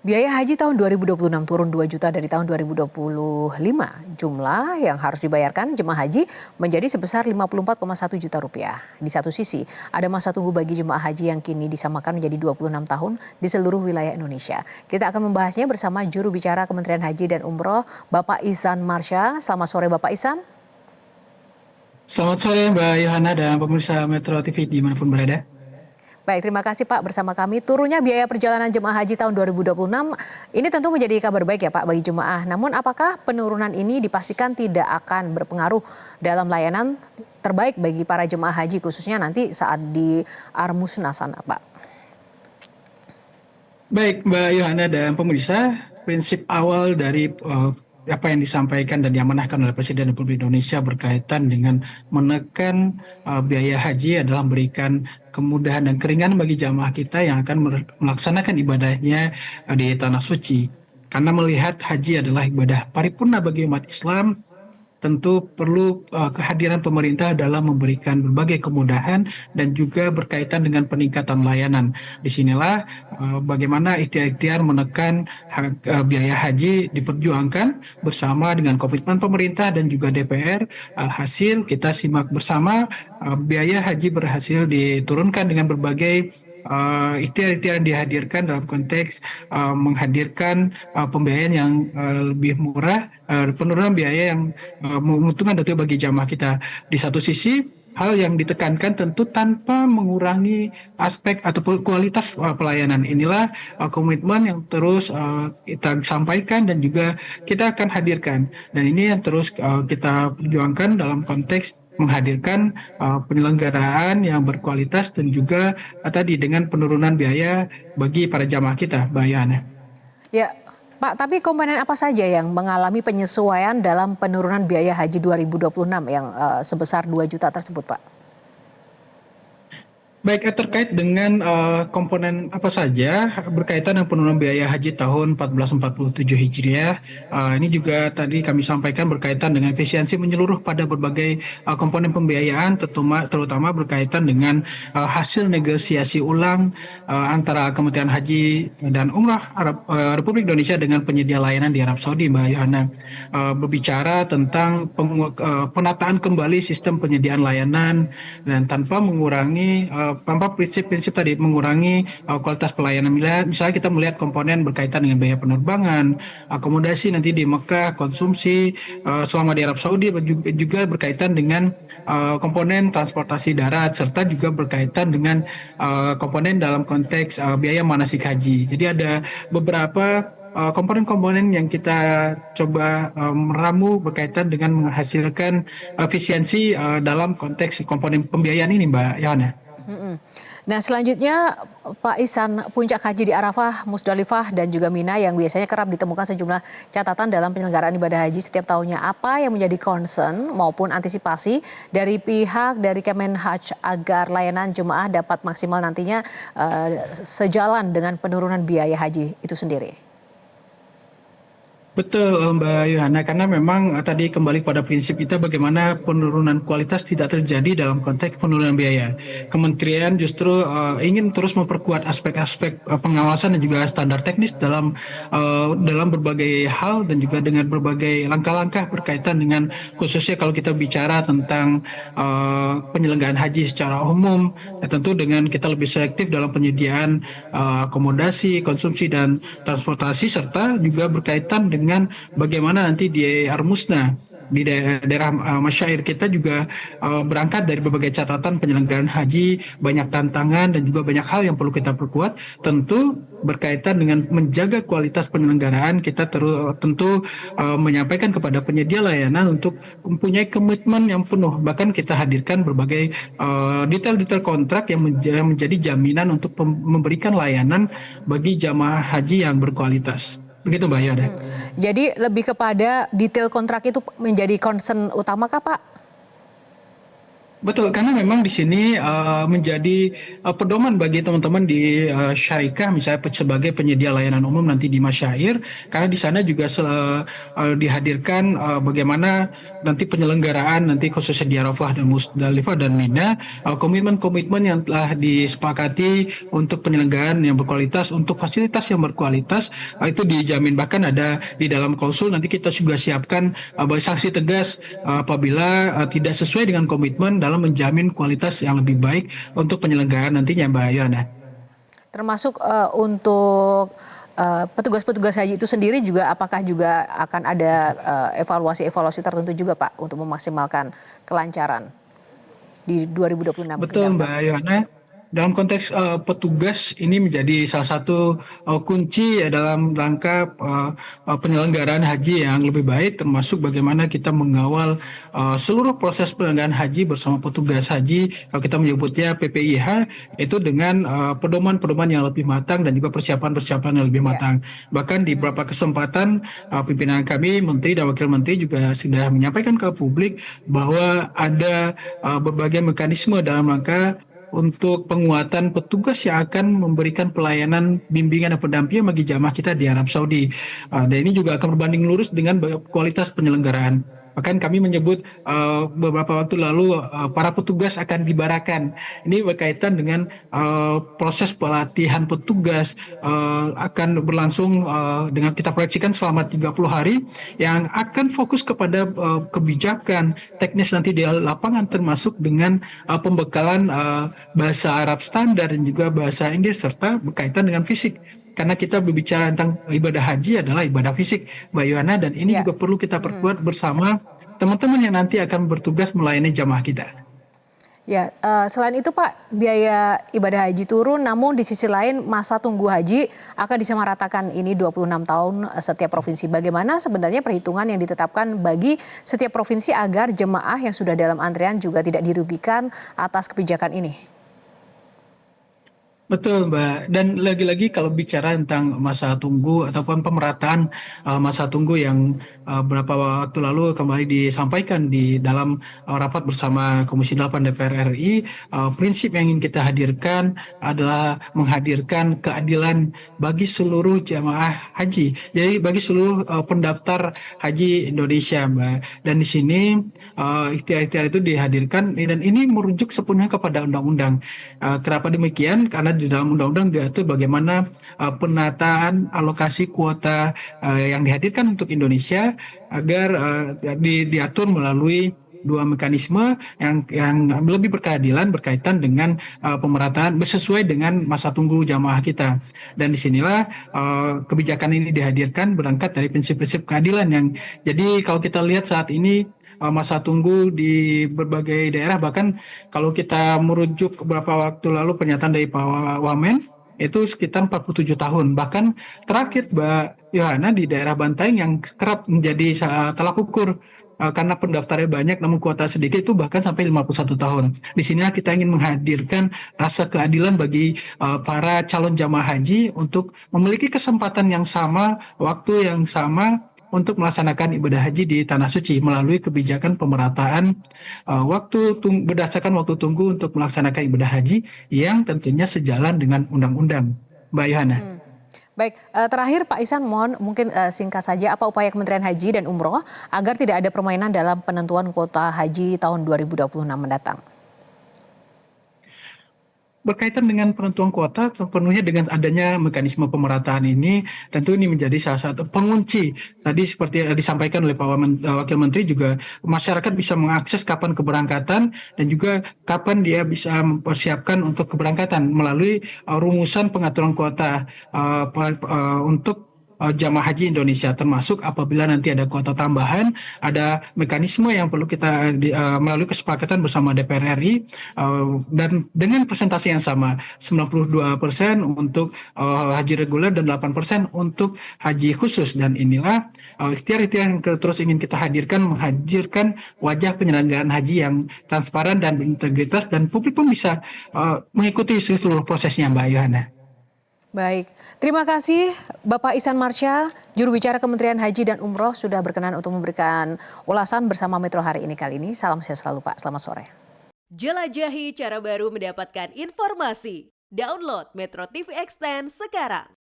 Biaya haji tahun 2026 turun 2 juta dari tahun 2025. Jumlah yang harus dibayarkan jemaah haji menjadi sebesar 54,1 juta rupiah. Di satu sisi, ada masa tunggu bagi jemaah haji yang kini disamakan menjadi 26 tahun di seluruh wilayah Indonesia. Kita akan membahasnya bersama juru bicara Kementerian Haji dan Umroh, Bapak Ihsan Marsha. Selamat sore Bapak Ihsan. Selamat sore Mbak Yohana dan pemirsa Metro TV dimanapun berada. Baik, terima kasih Pak bersama kami. Turunnya biaya perjalanan jemaah haji tahun 2026 ini tentu menjadi kabar baik ya Pak bagi jemaah. Namun apakah penurunan ini dipastikan tidak akan berpengaruh dalam layanan terbaik bagi para jemaah haji khususnya nanti saat di Armusna sana Pak? Baik Mbak Yohana dan pemirsa, prinsip awal dari apa yang disampaikan dan diamanahkan oleh Presiden Republik Indonesia berkaitan dengan menekan biaya haji adalah memberikan kemudahan dan keringanan bagi jamaah kita yang akan melaksanakan ibadahnya di Tanah Suci. Karena melihat haji adalah ibadah paripurna bagi umat Islam, tentu perlu kehadiran pemerintah dalam memberikan berbagai kemudahan dan juga berkaitan dengan peningkatan layanan. Disinilah bagaimana ikhtiar-ikhtiar menekan biaya haji diperjuangkan bersama dengan komitmen pemerintah dan juga DPR. Alhasil kita simak bersama biaya haji berhasil diturunkan dengan berbagai ikhtiar-ikhtiar yang dihadirkan dalam konteks menghadirkan pembiayaan yang lebih murah, penurunan biaya yang menguntungkan tentu bagi jamaah kita. Di satu sisi, hal yang ditekankan tentu tanpa mengurangi aspek ataupun kualitas pelayanan. Inilah komitmen yang terus kita sampaikan dan juga kita akan hadirkan. Dan ini yang terus kita perjuangkan dalam konteks menghadirkan penyelenggaraan yang berkualitas dan juga tadi dengan penurunan biaya bagi para jamaah kita, Mbak Yana. Ya, Pak, tapi komponen apa saja yang mengalami penyesuaian dalam penurunan biaya haji 2026 yang sebesar 2 juta tersebut, Pak? Baik, terkait dengan komponen apa saja berkaitan dengan penurunan biaya haji tahun 1447 Hijriah, ini juga tadi kami sampaikan berkaitan dengan efisiensi menyeluruh pada berbagai komponen pembiayaan, terutama berkaitan dengan hasil negosiasi ulang antara Kementerian Haji dan Umrah Republik Indonesia dengan penyedia layanan di Arab Saudi, Mbak Yohana. Berbicara tentang penataan kembali sistem penyediaan layanan dan tanpa mengurangi tanpa prinsip-prinsip tadi mengurangi kualitas pelayanan. Misalnya kita melihat komponen berkaitan dengan biaya penerbangan, akomodasi nanti di Mekah, konsumsi selama di Arab Saudi, juga berkaitan dengan komponen transportasi darat, serta juga berkaitan dengan komponen dalam konteks biaya manasik haji. Jadi ada beberapa komponen-komponen yang kita coba meramu berkaitan dengan menghasilkan efisiensi dalam konteks komponen pembiayaan ini, Mbak Yana. Nah selanjutnya Pak Ihsan, puncak haji di Arafah, Musdalifah dan juga Mina yang biasanya kerap ditemukan sejumlah catatan dalam penyelenggaraan ibadah haji setiap tahunnya. Apa yang menjadi concern maupun antisipasi dari pihak dari Kemenhaj agar layanan jemaah dapat maksimal nantinya sejalan dengan penurunan biaya haji itu sendiri? Betul Mbak Yohana, karena memang tadi kembali pada prinsip kita bagaimana penurunan kualitas tidak terjadi dalam konteks penurunan biaya. Kementerian justru ingin terus memperkuat aspek-aspek pengawasan dan juga standar teknis dalam berbagai hal dan juga dengan berbagai langkah-langkah berkaitan dengan khususnya kalau kita bicara tentang penyelenggaraan haji secara umum, ya tentu dengan kita lebih selektif dalam penyediaan akomodasi, konsumsi dan transportasi serta juga berkaitan dengan bagaimana nanti di Armusna di daerah masyair kita juga berangkat dari berbagai catatan penyelenggaraan haji, banyak tantangan dan juga banyak hal yang perlu kita perkuat. Tentu berkaitan dengan menjaga kualitas penyelenggaraan, kita tentu menyampaikan kepada penyedia layanan untuk mempunyai komitmen yang penuh. Bahkan kita hadirkan berbagai detail-detail kontrak yang menjadi jaminan untuk memberikan layanan bagi jamaah haji yang berkualitas. Begitu Mbak Yoda. Jadi lebih kepada detail kontrak itu menjadi concern utama kah Pak? Betul, karena memang di sini menjadi pedoman bagi teman-teman di syarikah, misalnya sebagai penyedia layanan umum nanti di Masyair, karena di sana juga dihadirkan bagaimana nanti penyelenggaraan nanti khususnya di Arafah dan Musdalifah dan Mina, komitmen-komitmen yang telah disepakati untuk penyelenggaraan yang berkualitas, untuk fasilitas yang berkualitas, itu dijamin. Bahkan ada di dalam klausul nanti kita juga siapkan sanksi tegas apabila tidak sesuai dengan komitmen dalam menjamin kualitas yang lebih baik untuk penyelenggaraan nantinya, Mbak Yana. Termasuk untuk petugas-petugas haji itu sendiri juga apakah juga akan ada evaluasi-evaluasi tertentu juga Pak untuk memaksimalkan kelancaran di 2026 Betul, mendatang? Mbak Yana. Dalam konteks petugas ini menjadi salah satu kunci ya dalam rangka penyelenggaraan haji yang lebih baik, termasuk bagaimana kita mengawal seluruh proses penyelenggaraan haji bersama petugas haji, kalau kita menyebutnya PPIH, itu dengan pedoman-pedoman yang lebih matang dan juga persiapan-persiapan yang lebih Ya. matang. Bahkan di beberapa kesempatan pimpinan kami, Menteri dan Wakil Menteri juga sudah menyampaikan ke publik bahwa ada berbagai mekanisme dalam rangka untuk penguatan petugas yang akan memberikan pelayanan bimbingan dan pendampingan bagi jamaah kita di Arab Saudi. Dan ini juga akan berbanding lurus dengan kualitas penyelenggaraan. Bahkan kami menyebut beberapa waktu lalu para petugas akan dibarakan. Ini berkaitan dengan proses pelatihan petugas akan berlangsung dengan kita proyeksikan selama 30 hari yang akan fokus kepada kebijakan teknis nanti di lapangan, termasuk dengan pembekalan bahasa Arab standar dan juga bahasa Inggris serta berkaitan dengan fisik. Karena kita berbicara tentang ibadah haji adalah ibadah fisik, Mbak Yohana, dan ini Ya. juga perlu kita perkuat bersama teman-teman yang nanti akan bertugas melayani jamaah kita. Ya, selain itu Pak, biaya ibadah haji turun, namun di sisi lain masa tunggu haji akan disamaratakan ini 26 tahun setiap provinsi. Bagaimana sebenarnya perhitungan yang ditetapkan bagi setiap provinsi agar jemaah yang sudah dalam antrean juga tidak dirugikan atas kebijakan ini? Betul, Mbak. Dan lagi-lagi kalau bicara tentang masa tunggu ataupun pemerataan masa tunggu yang beberapa waktu lalu kembali disampaikan di dalam rapat bersama Komisi 8 DPR RI, prinsip yang ingin kita hadirkan adalah menghadirkan keadilan bagi seluruh jamaah haji. Jadi bagi seluruh pendaftar haji Indonesia, Mbak. Dan di sini ikhtiar-ikhtiar itu dihadirkan dan ini merujuk sepenuhnya kepada undang-undang. Kenapa demikian? Karena di dalam undang-undang diatur bagaimana penataan alokasi kuota yang dihadirkan untuk Indonesia agar diatur melalui dua mekanisme yang lebih berkeadilan berkaitan dengan pemerataan sesuai dengan masa tunggu jamaah kita. Dan disinilah kebijakan ini dihadirkan berangkat dari prinsip-prinsip keadilan yang jadi kalau kita lihat saat ini masa tunggu di berbagai daerah, bahkan kalau kita merujuk beberapa waktu lalu pernyataan dari Pak Wamen itu sekitar 47 tahun. Bahkan terakhir Mbak Yohana di daerah Bantaeng yang kerap menjadi tolak ukur karena pendaftarnya banyak namun kuota sedikit itu bahkan sampai 51 tahun. Di sinilah kita ingin menghadirkan rasa keadilan bagi para calon jamaah haji untuk memiliki kesempatan yang sama, waktu yang sama untuk melaksanakan ibadah haji di Tanah Suci melalui kebijakan pemerataan berdasarkan waktu tunggu untuk melaksanakan ibadah haji yang tentunya sejalan dengan undang-undang, Mbak Yohana. Baik, terakhir Pak Ihsan mohon mungkin singkat saja apa upaya Kementerian Haji dan Umroh agar tidak ada permainan dalam penentuan kuota haji tahun 2026 mendatang? Berkaitan dengan penentuan kuota, sepenuhnya dengan adanya mekanisme pemerataan ini, tentu ini menjadi salah satu pengunci. Tadi seperti disampaikan oleh Pak Wakil Menteri juga, masyarakat bisa mengakses kapan keberangkatan dan juga kapan dia bisa mempersiapkan untuk keberangkatan melalui rumusan pengaturan kuota untuk jamaah haji Indonesia, termasuk apabila nanti ada kuota tambahan, ada mekanisme yang perlu kita melalui kesepakatan bersama DPR RI dan dengan presentasi yang sama, 92% untuk haji reguler dan 8% untuk haji khusus. Dan inilah ikhtiar-ikhtiar yang terus ingin kita hadirkan, menghadirkan wajah penyelenggaraan haji yang transparan dan berintegritas dan publik pun bisa mengikuti seluruh prosesnya, Mbak Yohana. Baik, terima kasih Bapak Ihsan Marsha, juru bicara Kementerian Haji dan Umroh sudah berkenan untuk memberikan ulasan bersama Metro hari ini kali ini. Salam sehat selalu Pak, selamat sore. Jelajahi cara baru mendapatkan informasi. Download Metro TV Extend sekarang.